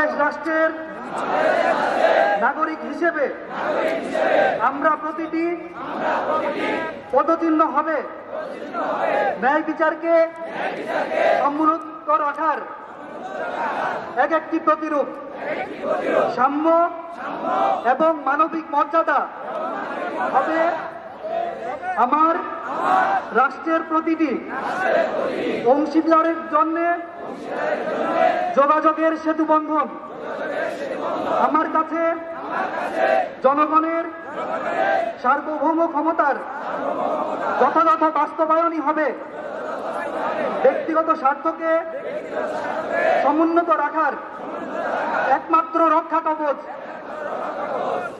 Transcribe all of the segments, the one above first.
রাষ্ট্রের নাগরিক হিসেবে আমরা প্রতিটি পদচিহ্ন হবে ন্যায় বিচারকে সমুন্নত রাখার এক একটি প্রতিরূপ। সাম্য এবং মানবিক মর্যাদা হবে আমার রাষ্ট্রের প্রতিটি অংশীদারের জন্য যোগাযোগের সেতু বন্ধন। আমার কাছে জনগণের সার্বভৌম ক্ষমতার যথাযথ বাস্তবায়নই হবে ব্যক্তিগত স্বার্থকে সমুন্নত রাখার একমাত্র রক্ষা কবচ।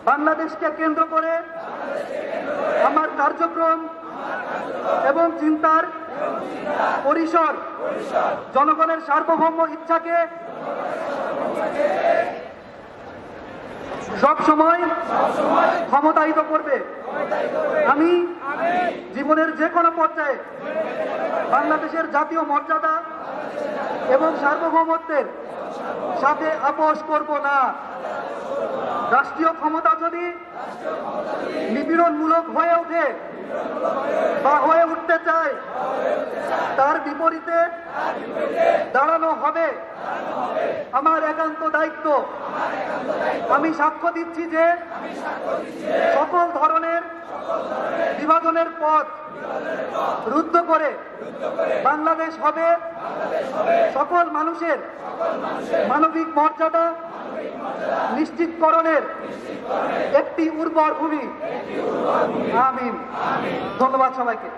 বাংলাদেশকে কেন্দ্র করে আমার কার্যক্রম এবং চিন্তার পরিসর জনগণের সার্বভৌম ইচ্ছাকে সব সময় ক্ষমতায়িত করবে। আমি জীবনের যে কোনো পর্যায়ে বাংলাদেশের জাতীয় মর্যাদা এবং সার্বভৌমত্বের সাথে আপোষ করব না। রাষ্ট্রীয় ক্ষমতা যদি নিপীড়নমূলক হয়ে ওঠে বা হয়ে উঠতে চায়, তার বিপরীতে দাঁড়ানো হবে আমার একান্ত দায়িত্ব। আমি সাক্ষ্য দিচ্ছি যে সকল ধরনের বিভাজনের পথ রুদ্ধ করে বাংলাদেশ হবে সকল মানুষের মানবিক মর্যাদা নিশ্চিতকরণের একটি উর্বর ভূমি। আমিন। ধন্যবাদ সবাইকে।